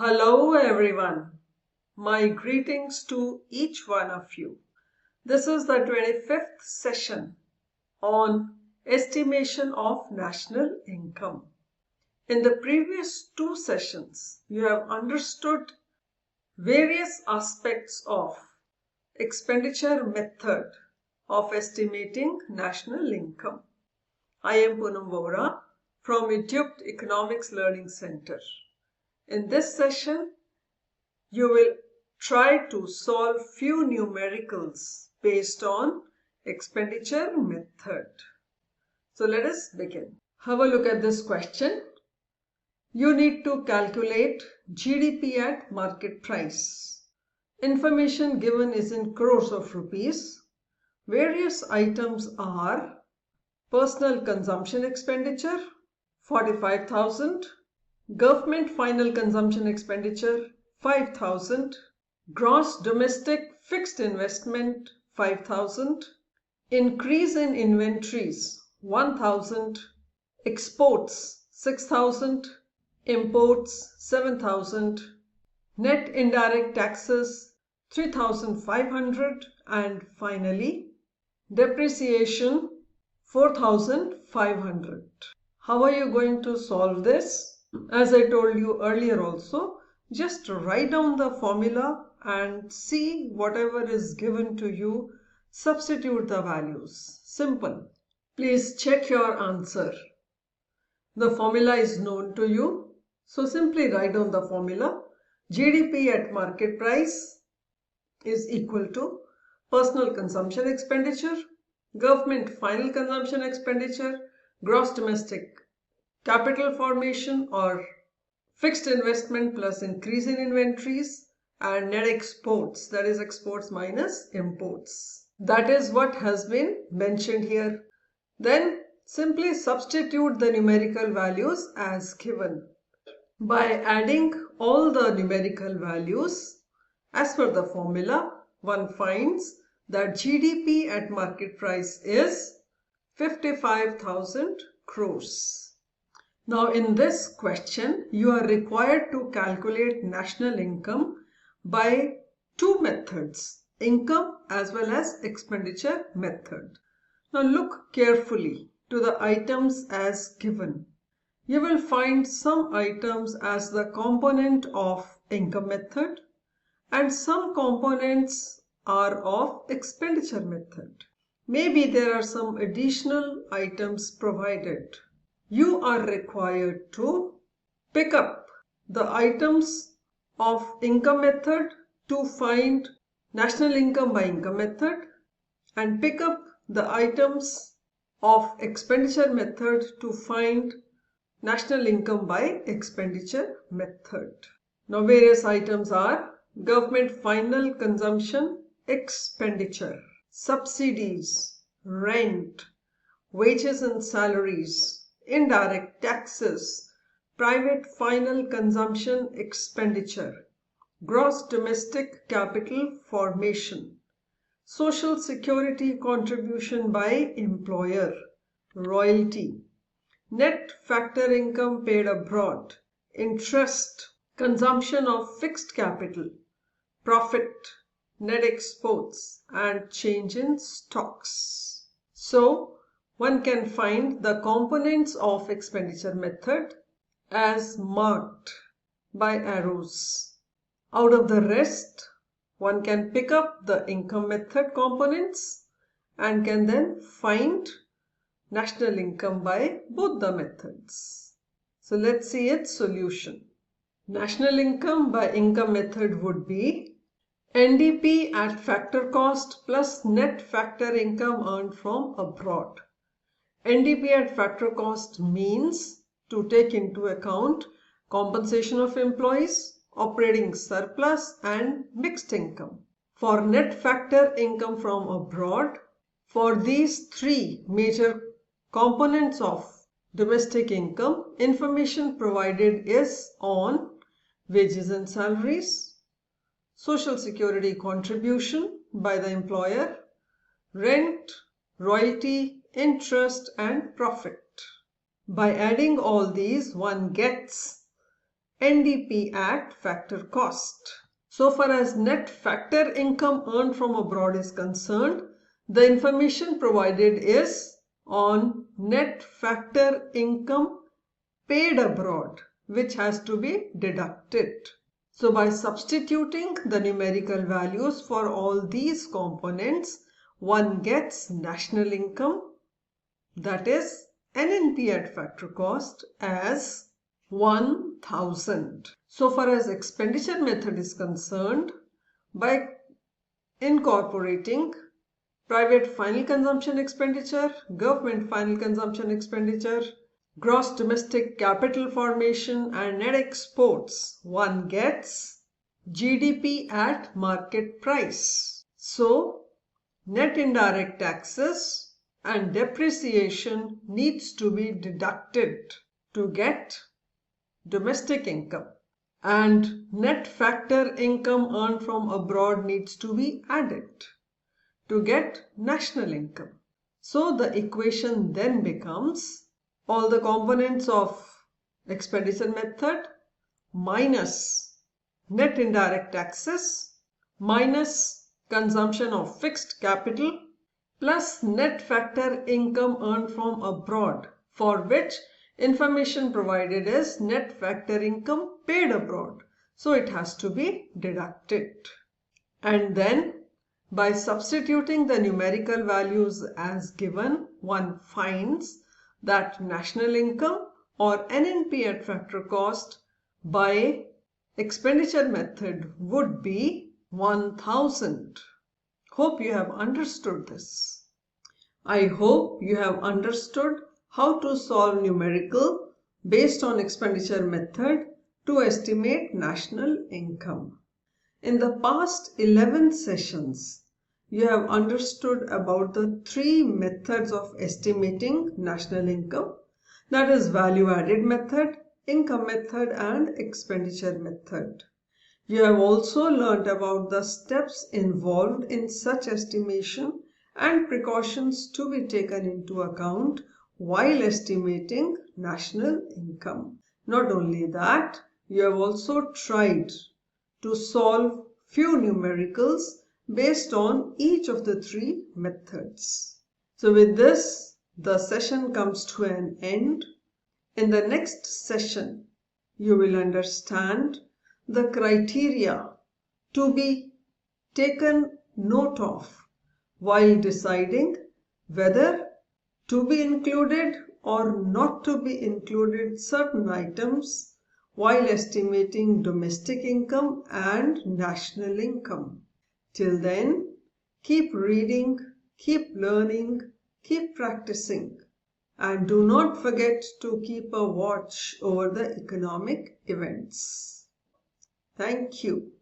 Hello everyone. My greetings to each one of you. This is the 25th session on estimation of national income. In the previous two sessions, you have understood various aspects of expenditure method of estimating national income. I am Poonam Vohra from Macroeconomics Learning Center. In this session, you will try to solve few numericals based on expenditure method. So let us begin. Have a look at this question. You need to calculate GDP at market price. Information given is in crores of rupees. Various items are personal consumption expenditure 45,000, government final consumption expenditure 5,000, gross domestic fixed investment 5,000, increase in inventories 1,000, exports 6,000, imports 7,000, net indirect taxes 3,500, and finally depreciation 4,500. How are you going to solve this? As I told you earlier also, just write down the formula and see whatever is given to you, substitute the values. Simple. Please check your answer. The formula is known to you, so simply write down the formula. GDP at market price is equal to personal consumption expenditure, government final consumption expenditure, gross domestic capital formation or fixed investment plus increase in inventories, and net exports, that is exports minus imports. That is what has been mentioned here. Then simply substitute the numerical values as given. By adding all the numerical values as per the formula, one finds that GDP at market price is 55,000 crores. Now in this question, you are required to calculate national income by two methods, income as well as expenditure method. Now look carefully to the items as given. You will find some items as the component of income method and some components are of expenditure method. Maybe there are some additional items provided. You are required to pick up the items of income method to find national income by income method and pick up the items of expenditure method to find national income by expenditure method. Now various items are government final consumption expenditure, subsidies, rent, wages and salaries, indirect taxes, private final consumption expenditure, gross domestic capital formation, social security contribution by employer, royalty, net factor income paid abroad, interest, consumption of fixed capital, profit, net exports, and change in stocks. So, one can find the components of expenditure method as marked by arrows. Out of the rest, one can pick up the income method components and can then find national income by both the methods. So let's see its solution. National income by income method would be NDP at factor cost plus net factor income earned from abroad. NDP at factor cost means to take into account compensation of employees, operating surplus and mixed income. For net factor income from abroad, for these three major components of domestic income, information provided is on wages and salaries, social security contribution by the employer, rent, royalty, interest and profit. By adding all these, one gets NDP at factor cost. So far as net factor income earned from abroad is concerned, the information provided is on net factor income paid abroad, which has to be deducted. So by substituting the numerical values for all these components, one gets national income, that is NNP at factor cost, as 1000. So far as expenditure method is concerned, by incorporating private final consumption expenditure, government final consumption expenditure, gross domestic capital formation and net exports, one gets GDP at market price. So net indirect taxes and depreciation needs to be deducted to get domestic income, and net factor income earned from abroad needs to be added to get national income. So the equation then becomes all the components of expenditure method minus net indirect taxes minus consumption of fixed capital plus net factor income earned from abroad, for which information provided is net factor income paid abroad. So it has to be deducted. And then by substituting the numerical values as given, one finds that national income or NNP at factor cost by expenditure method would be 1000. Hope you have understood this. I hope you have understood how to solve numerical based on expenditure method to estimate national income. In the past 11 sessions, you have understood about the 3 methods of estimating national income, that is value added method, income method and expenditure method. You have also learnt about the steps involved in such estimation and precautions to be taken into account while estimating national income. Not only that, you have also tried to solve few numericals based on each of the 3 methods. So with this, the session comes to an end. In the next session, you will understand the criteria to be taken note of while deciding whether to be included or not to be included certain items while estimating domestic income and national income. Till then, keep reading, keep learning, keep practicing, and do not forget to keep a watch over the economic events. Thank you.